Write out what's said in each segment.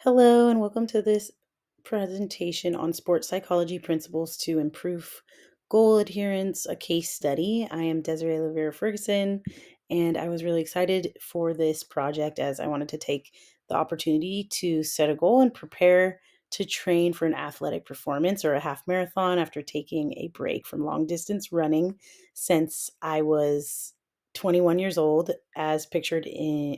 Hello, and welcome to this presentation on sports psychology principles to improve goal adherence, a case study. I am Desiree Rivera Ferguson, and I was really excited for this project as I wanted to take the opportunity to set a goal and prepare to train for an athletic performance or a half marathon after taking a break from long distance running since I was 21 years old, as pictured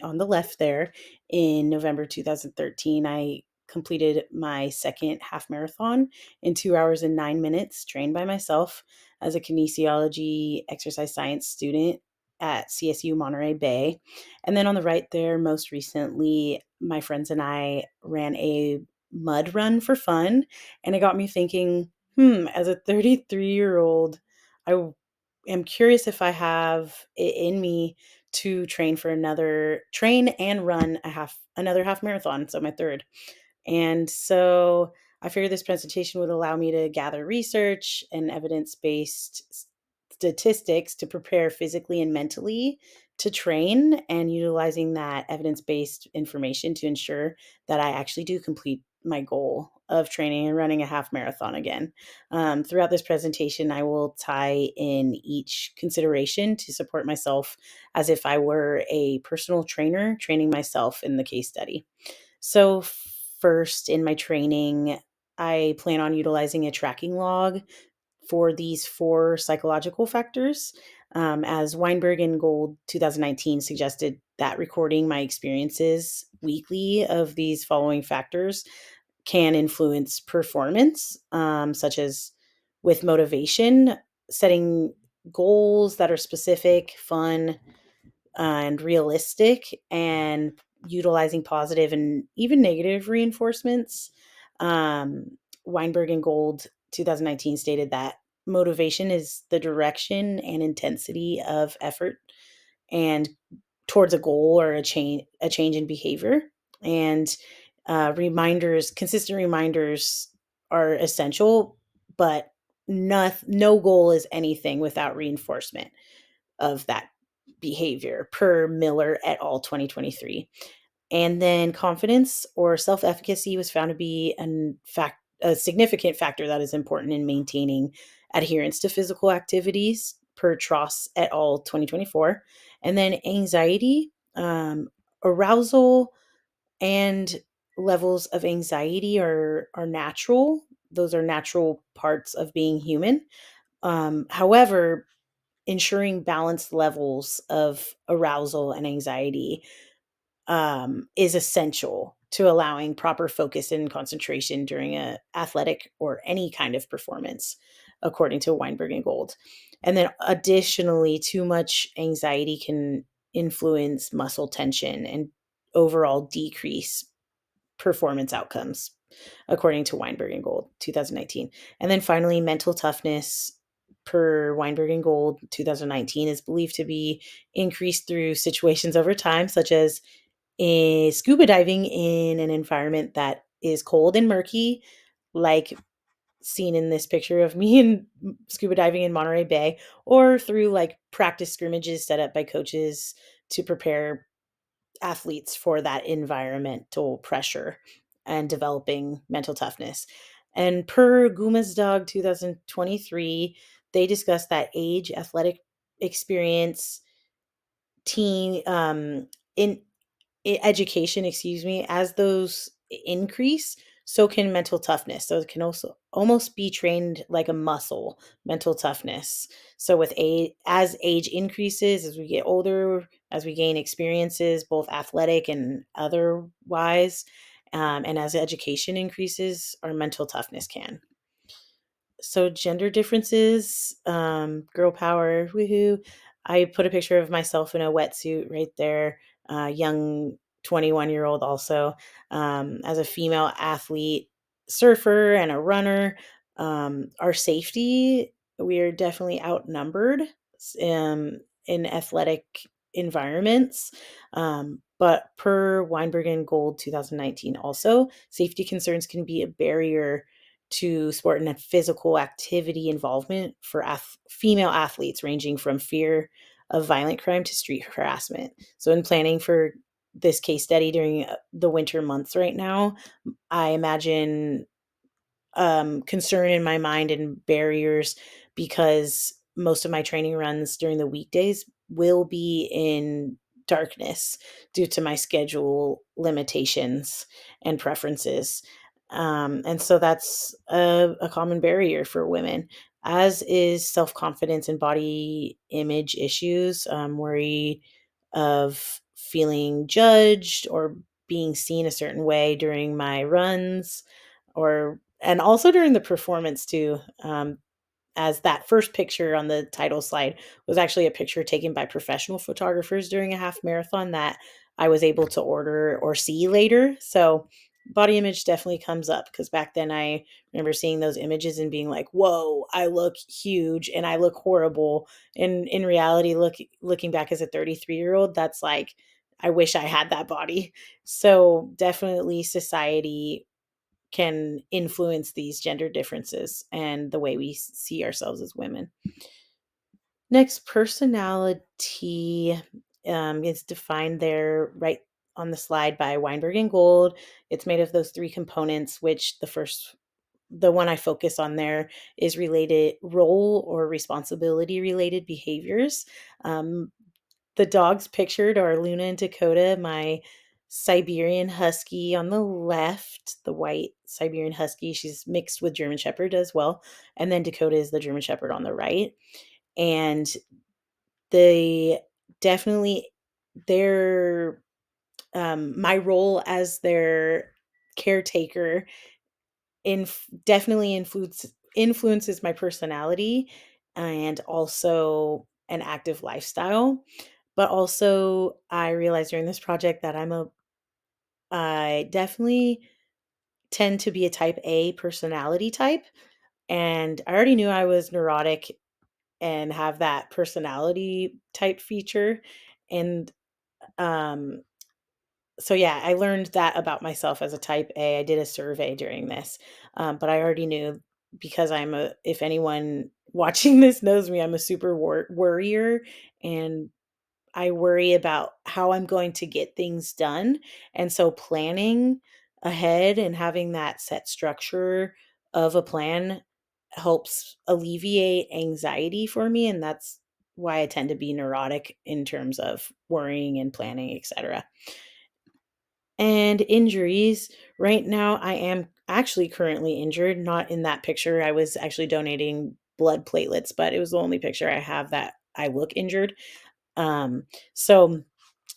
on the left there. In November 2013, I completed my second half marathon in 2 hours and 9 minutes, trained by myself as a kinesiology exercise science student at CSU Monterey Bay. And then on the right there, most recently, my friends and I ran a mud run for fun. And it got me thinking, as a 33-year-old, I am curious if I have it in me to train and run another half marathon, so my third. And so I figured this presentation would allow me to gather research and evidence-based statistics to prepare physically and mentally to train, and utilizing that evidence-based information to ensure that I actually do complete my goal of training and running a half marathon again. Throughout this presentation, I will tie in each consideration to support myself as if I were a personal trainer training myself in the case study. So, first in my training, I plan on utilizing a tracking log for these four psychological factors. As Weinberg and Gold 2019 suggested, that recording my experiences weekly of these following factors can influence performance, such as with motivation, setting goals that are specific, fun, and realistic, and utilizing positive and even negative reinforcements. Weinberg and Gold 2019 stated that motivation is the direction and intensity of effort and towards a goal or a change in behavior. And consistent reminders are essential, but no goal is anything without reinforcement of that behavior, per Miller et al. 2023. And then confidence or self efficacy was found to be a significant factor that is important in maintaining adherence to physical activities, per Tross et al. 2024. And then anxiety, arousal, and levels of anxiety are natural. Those are natural parts of being human. However, ensuring balanced levels of arousal and anxiety is essential to allowing proper focus and concentration during a athletic or any kind of performance, according to Weinberg and Gold. And then additionally, too much anxiety can influence muscle tension and overall decrease performance outcomes, according to Weinberg and Gold 2019. And then finally, mental toughness, per Weinberg and Gold 2019, is believed to be increased through situations over time, such as scuba diving in an environment that is cold and murky, like seen in this picture of me in scuba diving in Monterey Bay, or through like practice scrimmages set up by coaches to prepare athletes for that environmental pressure and developing mental toughness. And per Dog 2023, they discussed that age, athletic experience, teen in education, excuse me, as those increase, so can mental toughness. So it can also almost be trained like a muscle, mental toughness. So as age increases, as we get older, as we gain experiences, both athletic and otherwise, and as education increases, our mental toughness can. So gender differences, girl power, woohoo. I put a picture of myself in a wetsuit right there, young 21-year-old also, as a female athlete, surfer, and a runner. Our safety, we are definitely outnumbered in athletic environments. But per Weinberg and Gold 2019 also, safety concerns can be a barrier to sport and physical activity involvement for female athletes, ranging from fear of violent crime to street harassment. So, in planning for this case study during the winter months right now, I imagine concern in my mind and barriers because most of my training runs during the weekdays will be in darkness due to my schedule limitations and preferences. And so that's a common barrier for women, as is self confidence and body image issues, worry of feeling judged or being seen a certain way during my runs or and also during the performance too, as that first picture on the title slide was actually a picture taken by professional photographers during a half marathon that I was able to order or see later. So body image definitely comes up because back then I remember seeing those images and being like, whoa, I look huge and I look horrible. And in reality, looking back as a 33-year-old, that's like, I wish I had that body. So definitely society can influence these gender differences and the way we see ourselves as women. Next, personality is defined there right on the slide by Weinberg and Gold. It's made of those three components, which the one I focus on there is related role or responsibility related behaviors. Um, the dogs pictured are Luna and Dakota, my Siberian Husky on the left, the white Siberian Husky. She's mixed with German Shepherd as well. And then Dakota is the German Shepherd on the right. And they definitely, they're my role as their caretaker definitely influences my personality and also an active lifestyle. But also, I realized during this project that I definitely tend to be a type A personality type. And I already knew I was neurotic and have that personality type feature. And um, so, yeah, I learned that about myself as a type A. I did a survey during this, but I already knew because if anyone watching this knows me, I'm a super worrier and I worry about how I'm going to get things done. And so planning ahead and having that set structure of a plan helps alleviate anxiety for me. And that's why I tend to be neurotic in terms of worrying and planning, etc. And injuries. Right now, I am actually currently injured, not in that picture. I was actually donating blood platelets, but it was the only picture I have that I look injured. So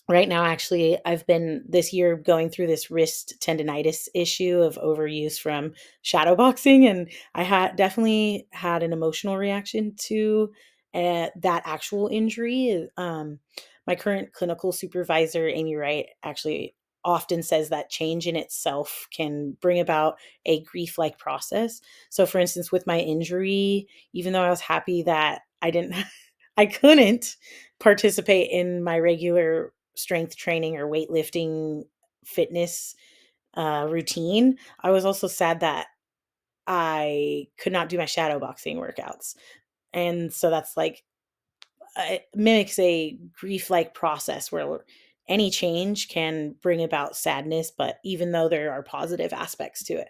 right now, actually, I've been this year going through this wrist tendonitis issue of overuse from shadow boxing, and I had definitely had an emotional reaction to that actual injury. My current clinical supervisor, Amy Wright, actually often says that change in itself can bring about a grief like process. So, for instance, with my injury, even though I was happy that I didn't, I couldn't participate in my regular strength training or weightlifting fitness routine, I was also sad that I could not do my shadow boxing workouts. And so that's like, it mimics a grief like process where any change can bring about sadness, but even though there are positive aspects to it.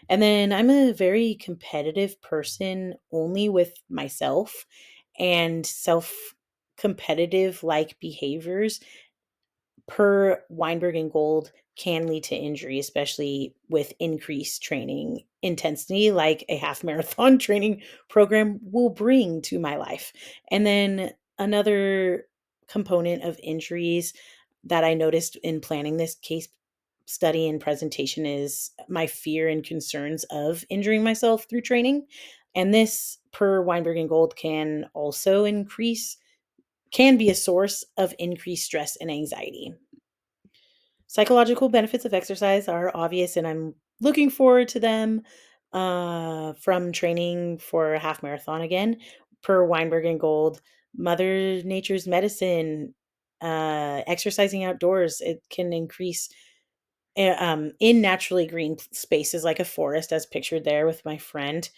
And then I'm a very competitive person only with myself, and self competitive like behaviors per Weinberg and Gold can lead to injury, especially with increased training intensity, like a half marathon training program will bring to my life. And then another component of injuries that I noticed in planning this case study and presentation is my fear and concerns of injuring myself through training. And this, per Weinberg and Gold, can be a source of increased stress and anxiety. Psychological benefits of exercise are obvious, and I'm looking forward to them from training for a half marathon again. Per Weinberg and Gold, Mother Nature's medicine, exercising outdoors, it can increase in naturally green spaces like a forest, as pictured there with my friend,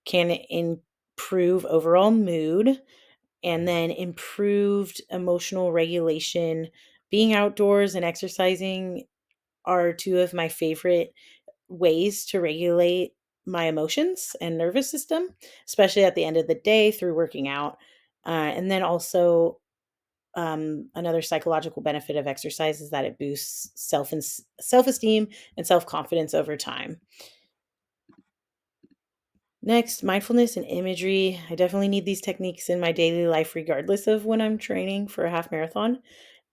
can improve overall mood and then improved emotional regulation Being outdoors and exercising are two of my favorite ways to regulate my emotions and nervous system, especially at the end of the day through working out. And then also, another psychological benefit of exercise is that it boosts self esteem and self confidence over time. Next, mindfulness and imagery. I definitely need these techniques in my daily life, regardless of when I'm training for a half marathon.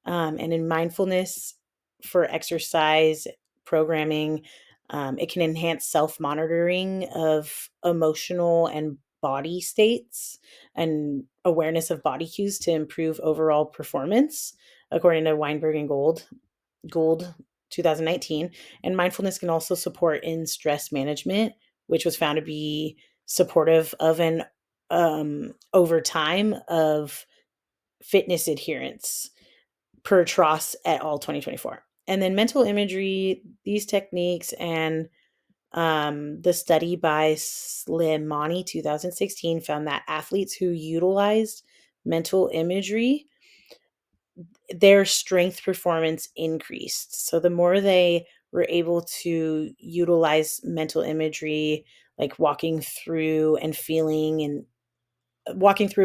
And in mindfulness for exercise programming, it can enhance self monitoring of emotional and body states and awareness of body cues to improve overall performance, according to Weinberg and Gould 2019. And mindfulness can also support in stress management, which was found to be supportive of an over time of fitness adherence per Tross et al. 2024. And then mental imagery, these techniques, and the study by Slimani 2016 found that athletes who utilized mental imagery, their strength performance increased. So the more they were able to utilize mental imagery, like walking through a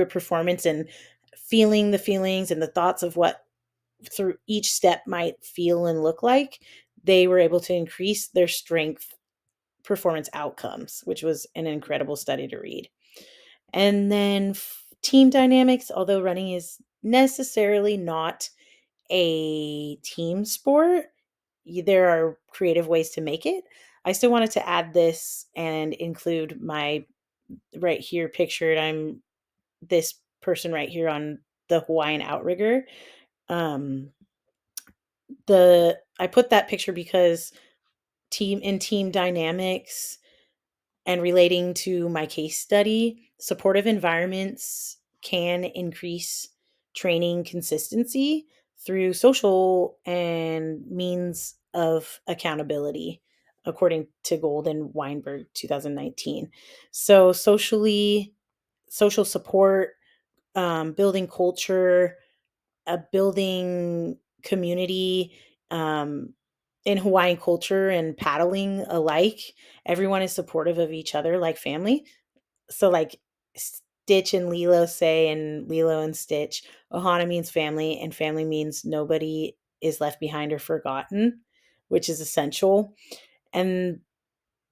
performance and feeling the feelings and the thoughts of what through each step might feel and look like, they were able to increase their strength performance outcomes, which was an incredible study to read. And then team dynamics, although running is necessarily not a team sport, there are creative ways to make it. I still wanted to add this and include my right here pictured. I'm this person right here on the Hawaiian outrigger. Um, the I put that picture because team dynamics and relating to my case study, supportive environments can increase training consistency through social and means of accountability, according to Gold and Weinberg 2019. So social support, building culture, building community, um, in Hawaiian culture and paddling alike. Everyone is supportive of each other like family. So, like Stitch and Lilo say, and Lilo and Stitch, Ohana means family, and family means nobody is left behind or forgotten, which is essential. And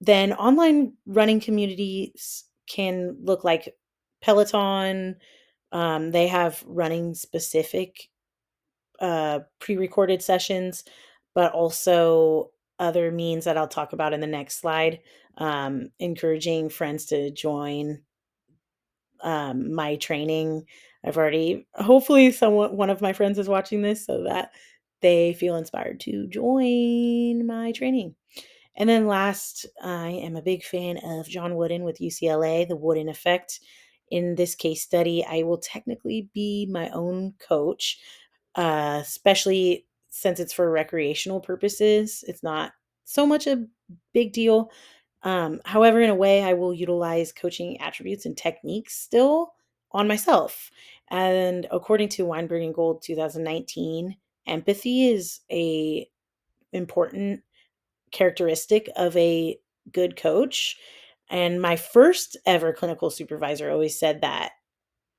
then online running communities can look like Peloton. They have running specific pre-recorded sessions, but also other means that I'll talk about in the next slide. Encouraging friends to join my training. I've already, hopefully, one of my friends is watching this so that they feel inspired to join my training. And then last, I am a big fan of John Wooden with UCLA, the Wooden effect. In this case study, I will technically be my own coach, especially since it's for recreational purposes. It's not so much a big deal. However, in a way, I will utilize coaching attributes and techniques still on myself. And according to Weinberg and Gold 2019, empathy is a important characteristic of a good coach. And my first ever clinical supervisor always said that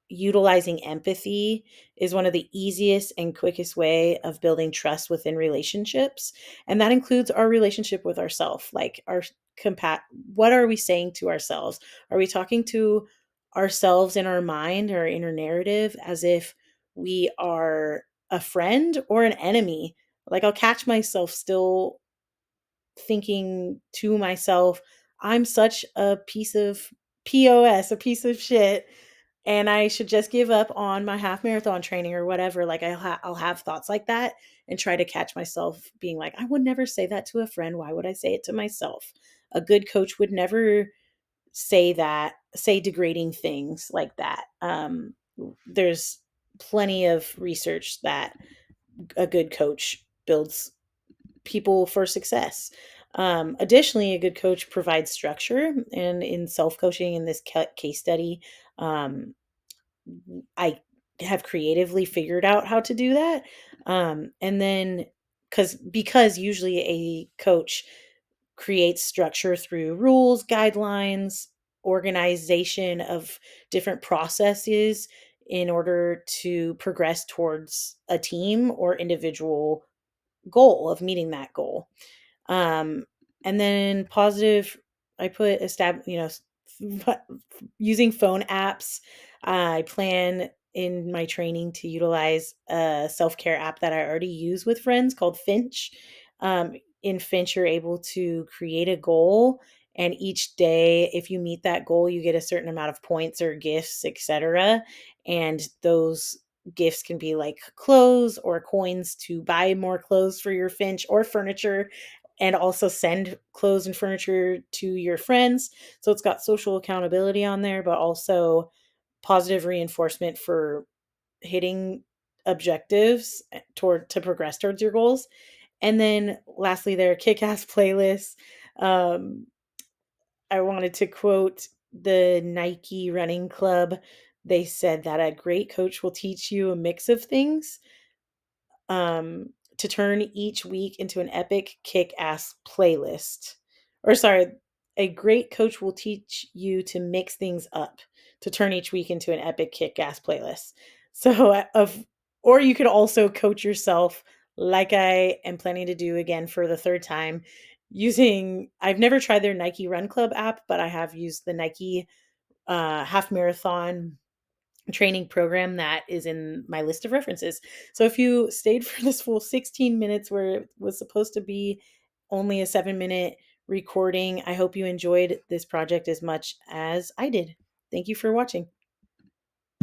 utilizing empathy is one of the easiest and quickest way of building trust within relationships, and that includes our relationship with ourselves, like our compat what are we saying to ourselves? Are we talking to ourselves in our mind or inner narrative as if we are a friend or an enemy? Like, I'll catch myself still thinking to myself, I'm such a piece of POS, a piece of shit, and I should just give up on my half marathon training or whatever. Like, I'll have thoughts like that and try to catch myself being like, I would never say that to a friend. Why would I say it to myself? A good coach would never say degrading things like that. There's plenty of research that a good coach builds people for success. Additionally, a good coach provides structure, and in self coaching in this case study, um, I have creatively figured out how to do that. And then because usually a coach creates structure through rules, guidelines, organization of different processes in order to progress towards a team or individual goal of meeting that goal. Um, and then positive, I put using phone apps. I plan in my training to utilize a self care app that I already use with friends called Finch. In Finch, you're able to create a goal, and each day, if you meet that goal, you get a certain amount of points or gifts, etc. And those gifts can be like clothes or coins to buy more clothes for your Finch or furniture, and also send clothes and furniture to your friends. So it's got social accountability on there, but also positive reinforcement for hitting objectives toward to progress towards your goals. And then lastly, there are kick-ass playlists. Um, I wanted to quote the Nike Running Club. They said that a great coach will teach you a mix of things, to turn each week into an epic kick-ass playlist. Or sorry, a great coach will teach you to mix things up to turn each week into an epic kick-ass playlist. So of or you could also coach yourself like I am planning to do again for the third time using I've never tried their Nike Run Club app, but I have used the Nike half marathon training program that is in my list of references. So if you stayed for this full 16 minutes where it was supposed to be only a 7-minute recording, I hope you enjoyed this project as much as I did. Thank you for watching.